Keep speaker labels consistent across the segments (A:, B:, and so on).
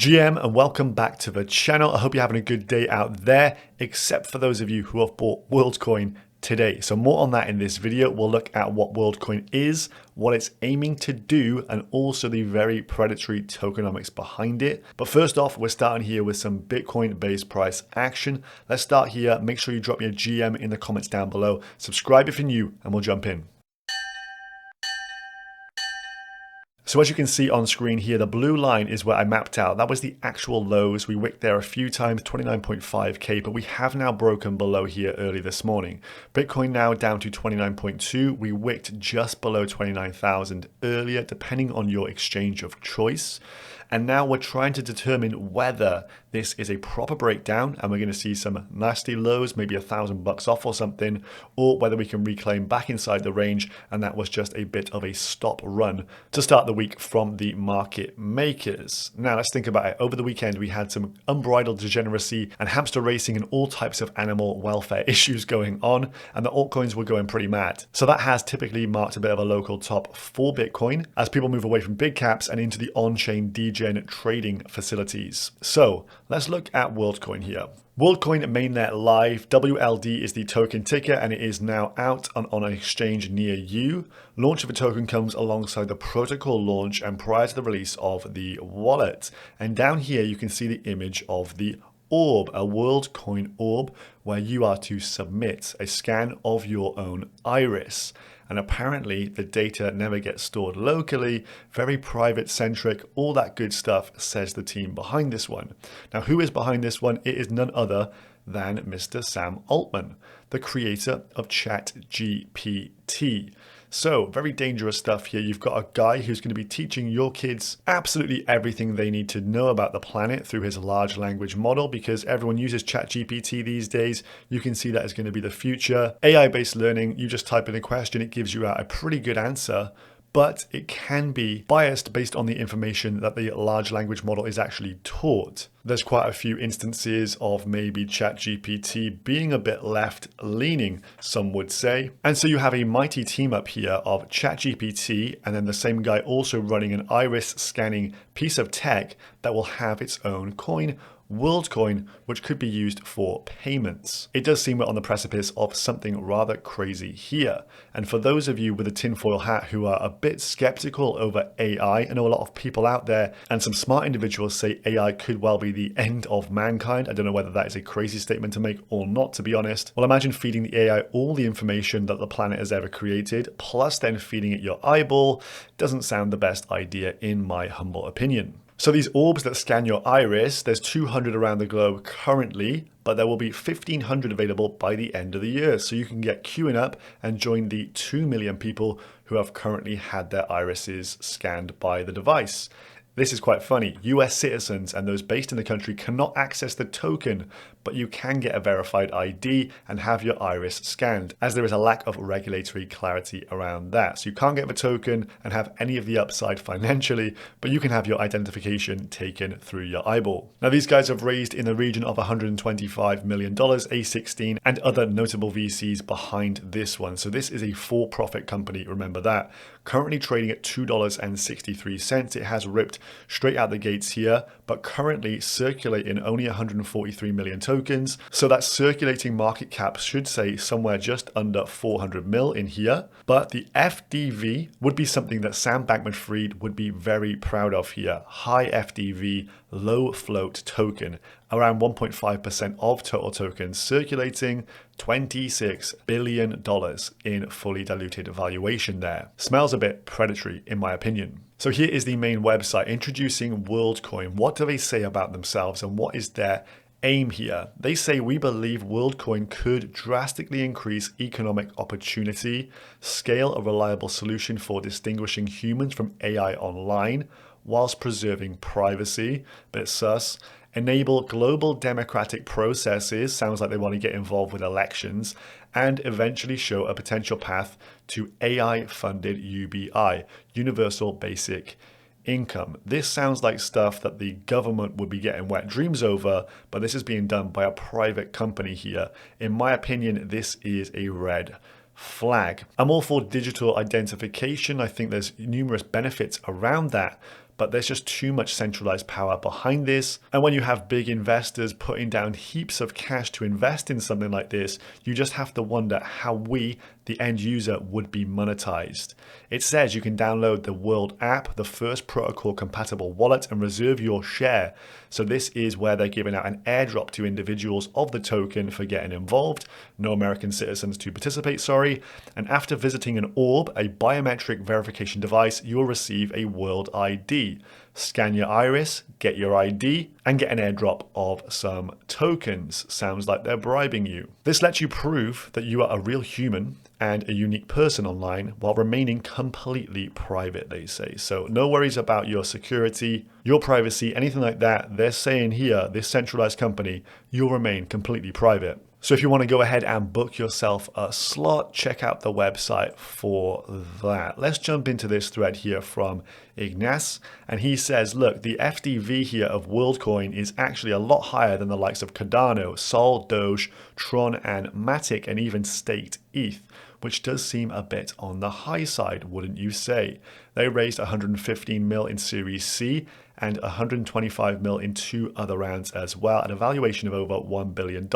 A: GM, and welcome back to the channel. I hope you're having a good day out there, except for those of you who have bought WorldCoin today. So more on that in this video. We'll look at what WorldCoin is, what it's aiming to do, and also the very predatory tokenomics behind it. But first off, we're starting here with some Bitcoin-based price action. Let's start here. Make sure you drop your GM in the comments down below. Subscribe if you're new, and we'll jump in. So as you can see on screen here, the blue line is where I mapped out. That was the actual lows. We wicked there a few times, 29.5K, but we have now broken below here early this morning. Bitcoin now down to 29.2. We wicked just below 29,000 earlier, depending on your exchange of choice. And now we're trying to determine whether this is a proper breakdown and we're going to see some nasty lows, maybe $1,000 off or something, or whether we can reclaim back inside the range. And that was just a bit of a stop run to start the week from the market makers. Now let's think about it. Over the weekend, we had some unbridled degeneracy and hamster racing and all types of animal welfare issues going on, and the altcoins were going pretty mad. So that has typically marked a bit of a local top for Bitcoin as people move away from big caps and into the on-chain degen trading facilities. So let's look at WorldCoin here. WorldCoin mainnet live. WLD is the token ticker and it is now out on an exchange near you. Launch of a token comes alongside the protocol launch and prior to the release of the wallet. And down here you can see the image of the orb, a WorldCoin orb, where you are to submit a scan of your own iris. And apparently the data never gets stored locally, very private centric, all that good stuff, says the team behind this one. Now, who is behind this one? It is none other than Mr. Sam Altman, the creator of Chat GPT. So very dangerous stuff here. You've got a guy who's going to be teaching your kids absolutely everything they need to know about the planet through his large language model, because everyone uses Chat GPT these days. You can see that is going to be the future. AI-based learning, you just type in a question, it gives you out a pretty good answer, but it can be biased based on the information that the large language model is actually taught. There's quite a few instances of maybe ChatGPT being a bit left-leaning, some would say. And so you have a mighty team up here of ChatGPT and then the same guy also running an iris scanning piece of tech that will have its own coin, WorldCoin, which could be used for payments. It does seem we're on the precipice of something rather crazy here. And for those of you with a tinfoil hat who are a bit skeptical over AI, I know a lot of people out there and some smart individuals say AI could well be the end of mankind. I don't know whether that is a crazy statement to make or not, to be honest. Well, imagine feeding the AI all the information that the planet has ever created, plus then feeding it your eyeball. Doesn't sound the best idea in my humble opinion. So these orbs that scan your iris, there's 200 around the globe currently, but there will be 1,500 available by the end of the year. So you can get queuing up and join the 2 million people who have currently had their irises scanned by the device. This is quite funny. US citizens and those based in the country cannot access the token, but you can get a verified ID and have your iris scanned, as there is a lack of regulatory clarity around that. So you can't get the token and have any of the upside financially, but you can have your identification taken through your eyeball. Now, these guys have raised in the region of $125 million, A16, and other notable VCs behind this one. So this is a for-profit company, remember that. Currently trading at $2.63. It has ripped straight out the gates here, but currently circulating only 143 million tokens. So that circulating market cap should say somewhere just under 400 mil in here. But the FDV would be something that Sam Bankman-Fried would be very proud of here. High FDV, low float token, around 1.5% of total tokens circulating, $26 billion in fully diluted valuation there. Smells a bit predatory in my opinion. So here is the main website introducing WorldCoin. What do they say about themselves and what is their aim here? They say, we believe WorldCoin could drastically increase economic opportunity, scale a reliable solution for distinguishing humans from AI online, whilst preserving privacy, bit sus, enable global democratic processes, sounds like they want to get involved with elections, and eventually show a potential path to AI-funded UBI, Universal Basic Income. This sounds like stuff that the government would be getting wet dreams over, but this is being done by a private company here. In my opinion, this is a red flag. I'm all for digital identification. I think there's numerous benefits around that, but there's just too much centralized power behind this. And when you have big investors putting down heaps of cash to invest in something like this, you just have to wonder how we, the end user, would be monetized. It says you can download the World app, the first protocol compatible wallet, and reserve your share. So this is where they're giving out an airdrop to individuals of the token for getting involved. No American citizens to participate, sorry. And after visiting an orb, a biometric verification device, you will receive a world ID. Scan your iris, get your ID, and get an airdrop of some tokens. Sounds like they're bribing you. This lets you prove that you are a real human and a unique person online while remaining completely private, they say. So no worries about your security, your privacy, anything like that. They're saying here, this centralized company, you'll remain completely private. So if you want to go ahead and book yourself a slot, check out the website for that. Let's jump into this thread here from Ignace. And he says, look, the FDV here of WorldCoin is actually a lot higher than the likes of Cardano, Sol, Doge, Tron, and Matic, and even Staked ETH, which does seem a bit on the high side, wouldn't you say? They raised 115 mil in Series C and 125 mil in 2 other rounds as well, at a valuation of over $1 billion.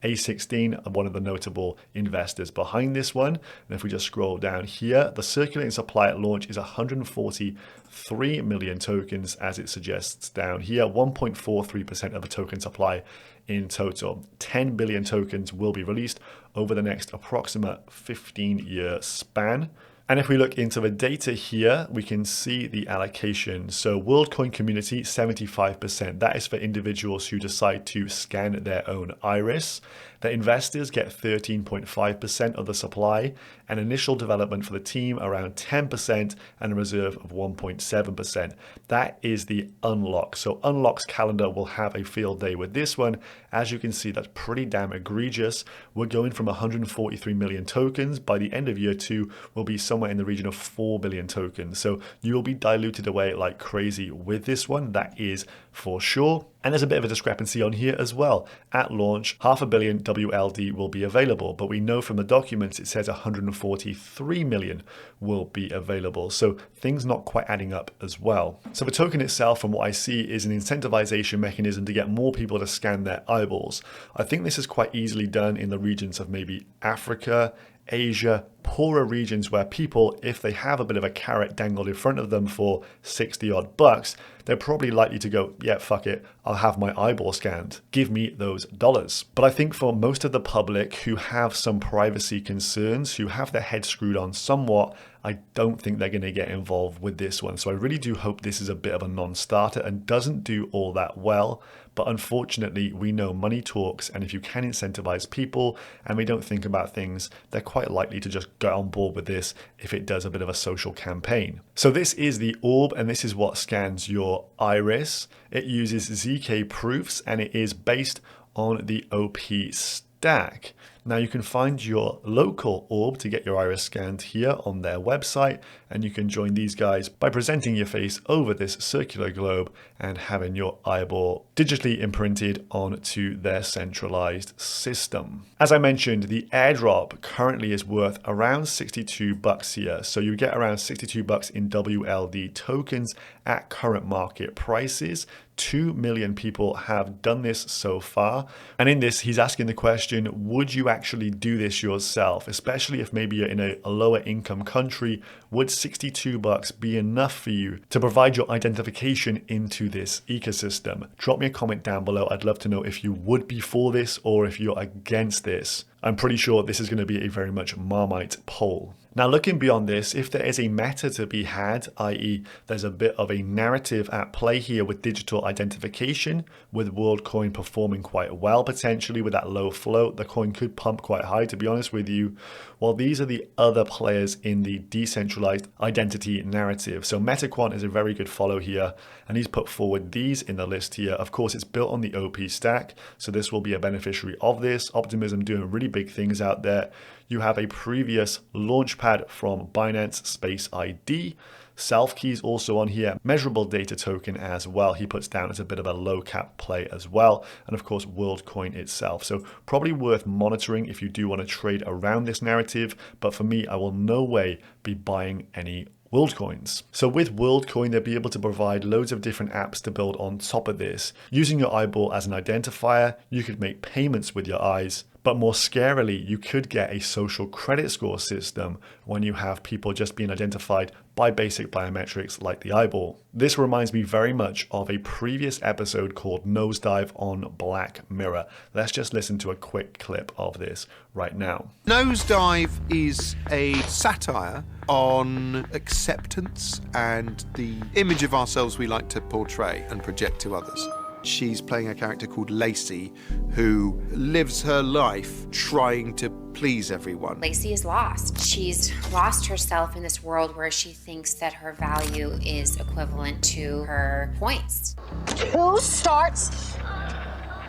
A: A16, one of the notable investors behind this one. And if we just scroll down here, the circulating supply at launch is 143 million tokens, as it suggests down here, 1.43% of the token supply in total. 10 billion tokens will be released over the next approximate 15-year span. And if we look into the data here, we can see the allocation. So WorldCoin community, 75%. That is for individuals who decide to scan their own iris. The investors get 13.5% of the supply, and initial development for the team around 10%, and a reserve of 1.7%. That is the unlock. So Unlock's calendar will have a field day with this one. As you can see, that's pretty damn egregious. We're going from 143 million tokens. By the end of year 2, we'll be somewhere in the region of 4 billion tokens. So you will be diluted away like crazy with this one. That is for sure. And there's a bit of a discrepancy on here as well. At launch, 500 million WLD will be available, but we know from the documents it says 143 million will be available. So things not quite adding up as well. So the token itself, from what I see, is an incentivization mechanism to get more people to scan their eyeballs. I think this is quite easily done in the regions of maybe Africa, Asia, poorer regions where people, if they have a bit of a carrot dangled in front of them for 60 odd bucks, they're probably likely to go, yeah, fuck it, I'll have my eyeball scanned. Give me those dollars. But I think for most of the public who have some privacy concerns, who have their head screwed on somewhat, I don't think they're going to get involved with this one. So I really do hope this is a bit of a non-starter and doesn't do all that well. But unfortunately, we know money talks, and if you can incentivize people and we don't think about things, they're quite likely to just get on board with this if it does a bit of a social campaign. So this is the orb, and this is what scans your iris. It uses ZK proofs, and it is based on the OP stack. Now you can find your local orb to get your iris scanned here on their website, and you can join these guys by presenting your face over this circular globe and having your eyeball digitally imprinted onto their centralized system. As I mentioned, the airdrop currently is worth around 62 bucks here. So you get around 62 bucks in WLD tokens at current market prices. 2 million people have done this so far. And in this, he's asking the question, would you actually do this yourself? Especially if maybe you're in a lower income country, would 62 bucks be enough for you to provide your identification into this ecosystem? Drop me a comment down below. I'd love to know if you would be for this or if you're against this. I'm pretty sure this is going to be a very much Marmite poll. Now, looking beyond this, if there is a meta to be had, i.e. there's a bit of a narrative at play here with digital identification, with WorldCoin performing quite well potentially with that low float, the coin could pump quite high, to be honest with you. Well, these are the other players in the decentralized identity narrative. So Metaquant is a very good follow here, and he's put forward these in the list here. Of course, it's built on the OP stack, so this will be a beneficiary of this. Optimism doing really big things out there. You have a previous launchpad from Binance Space ID. Self keys also on here. Measurable data token as well. He puts down as a bit of a low cap play as well. And of course, WorldCoin itself. So probably worth monitoring if you do want to trade around this narrative. But for me, I will no way be buying any WorldCoins. So with WorldCoin, they'll be able to provide loads of different apps to build on top of this. Using your eyeball as an identifier, you could make payments with your eyes. But more scarily, you could get a social credit score system when you have people just being identified by basic biometrics like the eyeball. This reminds me very much of a previous episode called Nosedive on Black Mirror. Let's just listen to a quick clip of this right now.
B: Nosedive is a satire on acceptance and the image of ourselves we like to portray and project to others. She's playing a character called Lacey, who lives her life trying to please everyone.
C: Lacey is lost. She's lost herself in this world where she thinks that her value is equivalent to her points.
D: 2 stars?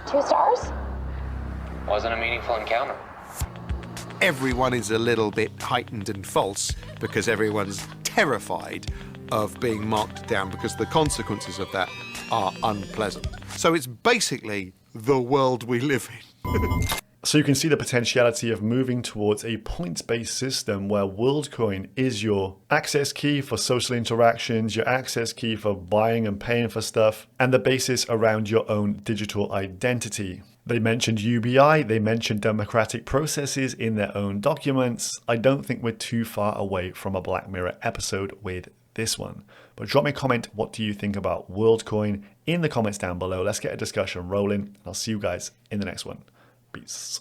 D: 2 stars?
E: Wasn't a meaningful encounter.
B: Everyone is a little bit heightened and false because everyone's terrified of being marked down because the consequences of that are unpleasant. So it's basically the world we live in.
A: So you can see the potentiality of moving towards a points-based system where WorldCoin is your access key for social interactions, your access key for buying and paying for stuff, and the basis around your own digital identity. They mentioned UBI, they mentioned democratic processes in their own documents. I don't think we're too far away from a Black Mirror episode with this one. But drop me a comment, what do you think about WorldCoin in the comments down below. Let's get a discussion rolling. I'll see you guys in the next one. Peace.